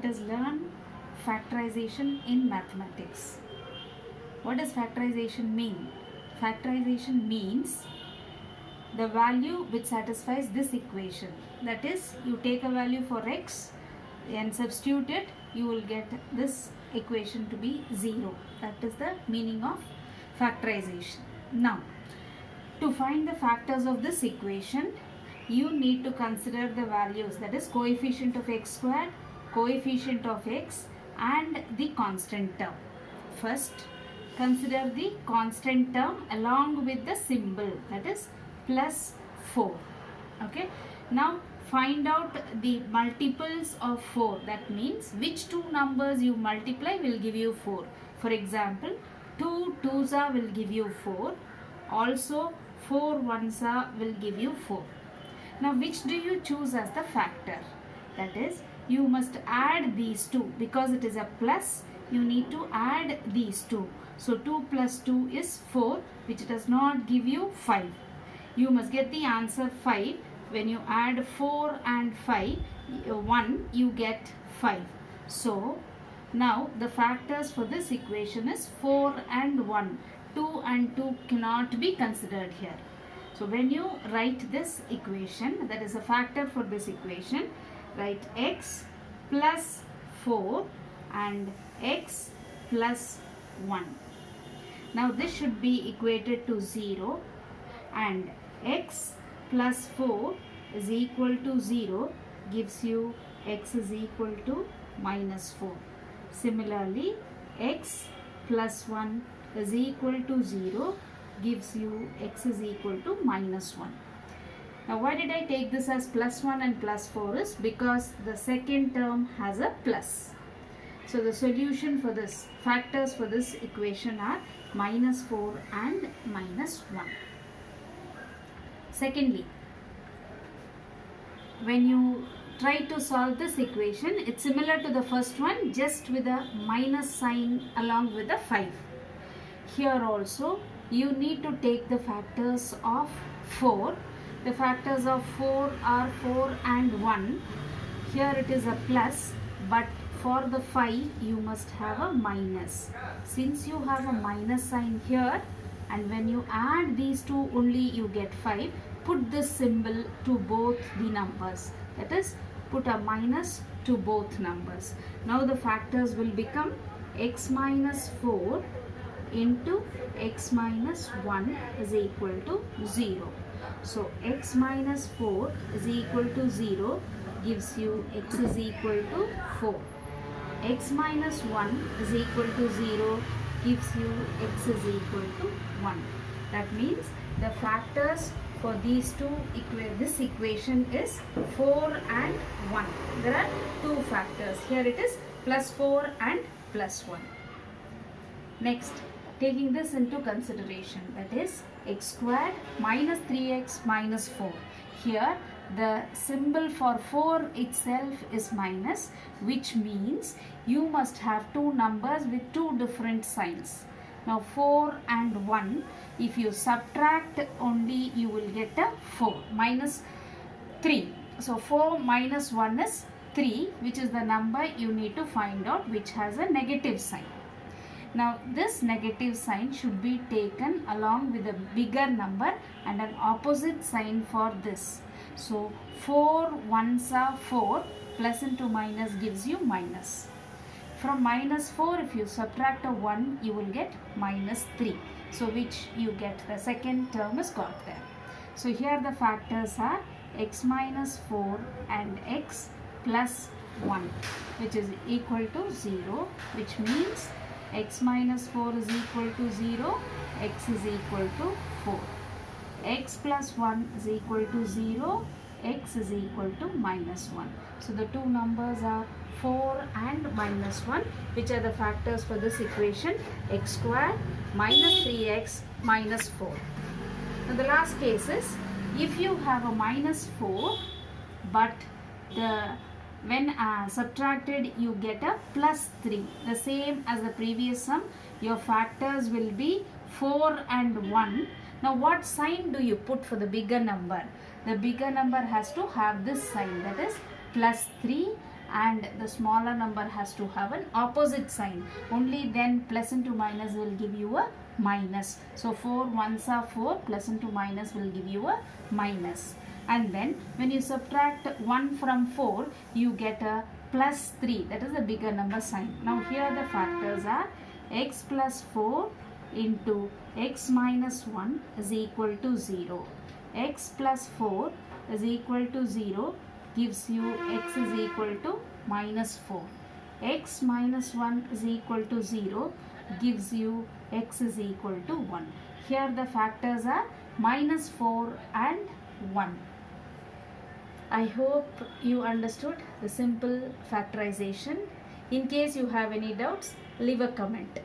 let us learn factorization in mathematics. What does factorization mean? Factorization means the value which satisfies this equation. That is, you take a value for x and substitute it, you will get this equation to be 0. That is the meaning of factorization. Now, to find the factors of this equation, you need to consider the values, that is coefficient of x squared, coefficient of x and the constant term. First, consider the constant term along with the symbol, that is plus 4. Okay. Now find out the multiples of 4. That means which two numbers you multiply will give you 4. For example, 2 2s will give you 4. Also 4 1s will give you 4. Now which do you choose as the factor? That is, you must add these two. Because it is a plus, you need to add these two. So 2 plus 2 is 4, which does not give you 5. You must get the answer 5. When you add 4 and 5, 1, you get 5. So now the factors for this equation is 4 and 1. 2 and 2 cannot be considered here. So when you write this equation, that is a factor for this equation, write x plus 4 and x plus 1. Now this should be equated to 0, and x plus 4 is equal to 0 gives you x is equal to minus 4. Similarly, x plus 1 is equal to 0 gives you x is equal to minus 1. Now why did I take this as plus 1 and plus 4 is because the second term has a plus. So the solution for this, factors for this equation are minus 4 and minus 1. Secondly, when you try to solve this equation, it's similar to the first one, just with a minus sign along with a 5. Here also you need to take the factors of 4. The factors of 4 are 4 and 1. Here it is a plus, but for the 5 you must have a minus. Since you have a minus sign here, and when you add these two only you get 5, put this symbol to both the numbers. That is, put a minus to both numbers. Now the factors will become x minus 4 into x minus 1 is equal to 0. So x minus 4 is equal to 0 gives you x is equal to 4. X minus 1 is equal to 0 gives you x is equal to 1. That means the factors for these two this equation is 4 and 1. There are two factors. Here it is plus 4 and plus 1. Next, taking this into consideration, that is x squared minus 3x minus 4. Here the symbol for 4 itself is minus, which means you must have two numbers with two different signs. Now 4 and 1, if you subtract only you will get a 4 minus 3. So 4 minus 1 is 3, which is the number you need to find out which has a negative sign. Now this negative sign should be taken along with a bigger number and an opposite sign for this. So 4 1s are 4, plus into minus gives you minus. From minus 4, if you subtract a 1, you will get minus 3. So which you get, the second term is got there. So here the factors are x minus 4 and x plus 1, which is equal to 0, which means x minus 4 is equal to 0, x is equal to 4. X plus 1 is equal to 0, x is equal to minus 1. So the two numbers are 4 and minus 1, which are the factors for this equation, x squared minus 3x minus 4. Now the last case is, if you have a minus 4 but when subtracted you get a plus 3, the same as the previous sum, your factors will be 4 and 1. Now what sign do you put for the bigger number? The bigger number has to have this sign, that is plus 3, and the smaller number has to have an opposite sign. Only then plus into minus will give you a minus. So 4 ones are 4, plus into minus will give you a minus. And then when you subtract 1 from 4, you get a plus 3, that is a bigger number sign. Now here the factors are x plus 4 into x minus 1 is equal to 0. X plus 4 is equal to 0 gives you x is equal to minus 4. X minus 1 is equal to 0 gives you x is equal to 1. Here the factors are minus 4 and 1. I hope you understood the simple factorization. In case you have any doubts, leave a comment.